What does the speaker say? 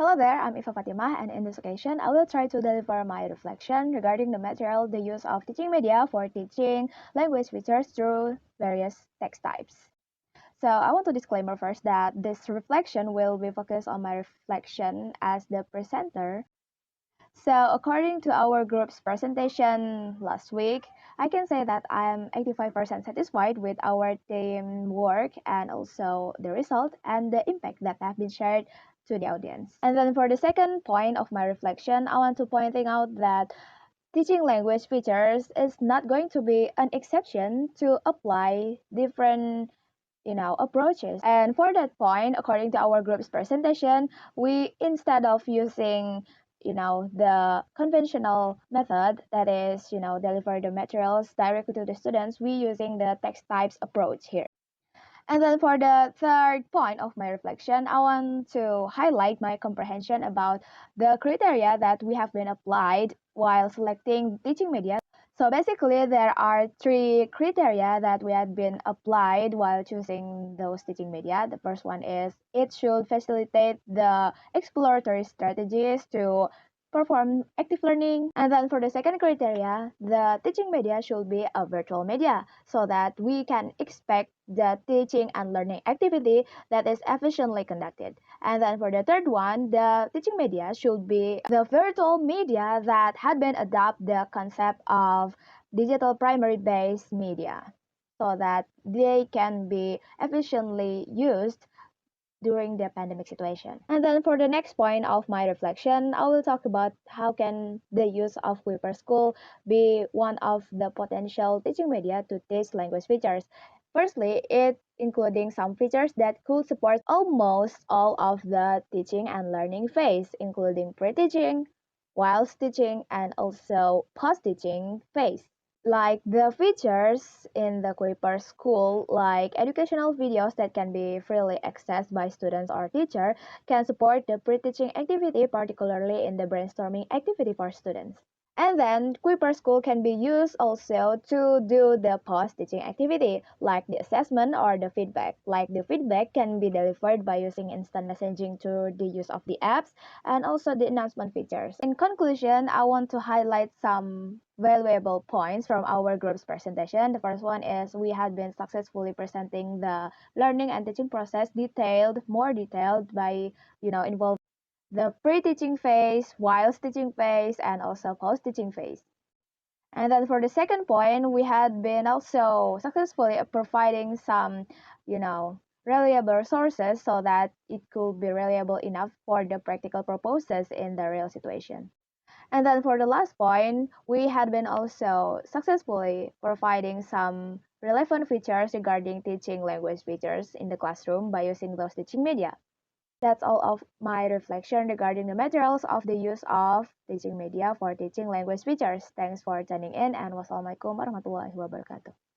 Hello there, I'm Ifa Fatimah, and in this occasion, I will try to deliver my reflection regarding the material, the use of teaching media for teaching language features through various text types. So, I want to disclaimer first that this reflection will be focused on my reflection as the presenter. So, according to our group's presentation last week, I can say that I am 85% satisfied with our team work and also the result and the impact that have been shared to the audience. And then for the second point of my reflection, I want to pointing out that teaching language features is not going to be an exception to apply different approaches. And for that point, according to our group's presentation, we instead of using the conventional method, that is deliver the materials directly to the students, we using the text types approach here. And then for the third point of my reflection, I want to highlight my comprehension about the criteria that we have been applied while selecting teaching media. So basically, there are three criteria that we have been applied while choosing those teaching media. The first one is it should facilitate the exploratory strategies to perform active learning. And then for the second criteria, the teaching media should be a virtual media so that we can expect the teaching and learning activity that is efficiently conducted. And then for the third one, the teaching media should be the virtual media that had been adopt the concept of digital primary based media so that they can be efficiently used during the pandemic situation. And then for the next point of my reflection, I will talk about how can the use of Weaver School be one of the potential teaching media to teach language features. Firstly, it including some features that could support almost all of the teaching and learning phase, including pre-teaching, whilst teaching, and also post-teaching phase like the features in the Kuiper school, like educational videos that can be freely accessed by students or teacher, can support the pre-teaching activity, particularly in the brainstorming activity for students. And then Kuiper School can be used also to do the post-teaching activity, like the assessment or the feedback. Like the feedback can be delivered by using instant messaging through the use of the apps and also the announcement features. In conclusion, I want to highlight some valuable points from our group's presentation. The first one is we had been successfully presenting the learning and teaching process more detailed by, involving the pre-teaching phase, whilst teaching phase, and also post-teaching phase. And then for the second point, we had been also successfully providing some, reliable sources so that it could be reliable enough for the practical purposes in the real situation. And then for the last point, we had been also successfully providing some relevant features regarding teaching language features in the classroom by using those teaching media. That's all of my reflection regarding the materials of the use of teaching media for teaching language features. Thanks for tuning in and wassalamualaikum warahmatullahi wabarakatuh.